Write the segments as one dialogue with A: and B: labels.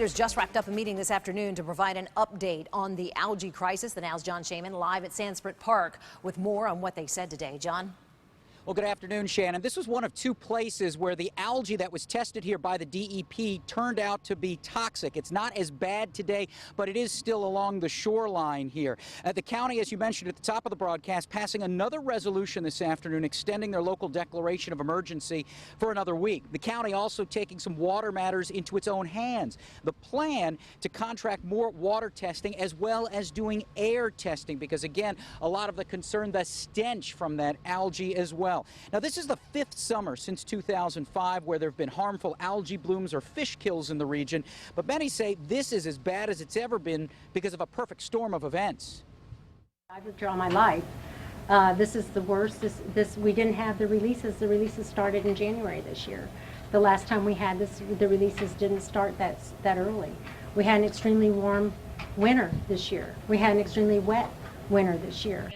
A: Leaders just wrapped up a meeting this afternoon to provide an update on the algae crisis. The Now's John Shaman live at Sandsprint Park with more on what they said today. John?
B: Well, good afternoon, Shannon. This was one of two places where the algae that was tested here by the DEP turned out to be toxic. It's not as bad today, but it is still along the shoreline here. The county, as you mentioned at the top of the broadcast, passing another resolution this afternoon extending their local declaration of emergency for another week. The county also taking some water matters into its own hands. The plan to contract more water testing as well as doing air testing because, again, a lot of the concern, the stench from that algae as well. Now, this is the fifth summer since 2005 where there have been harmful algae blooms or fish kills in the region, but many say this is as bad as it's ever been because of a perfect storm of events.
C: I've lived here all my life. This is the worst. We didn't have the releases. The releases started in January this year. The last time we had this, the releases didn't start that early. We had an extremely warm winter this year. We had an extremely wet winter this year.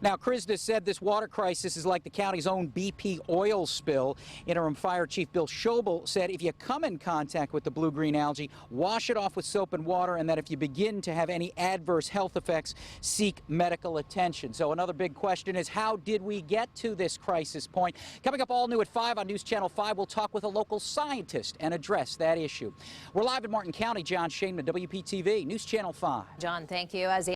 B: Now, Krishna said this water crisis is like the county's own BP oil spill. Interim Fire Chief Bill Schobel said if you come in contact with the blue-green algae, wash it off with soap and water, and that if you begin to have any adverse health effects, seek medical attention. So another big question is, how did we get to this crisis point? Coming up all new at 5 on News Channel 5, we'll talk with a local scientist and address that issue. We're live in Martin County. John Shaman, WPTV News Channel 5.
A: John, thank you. As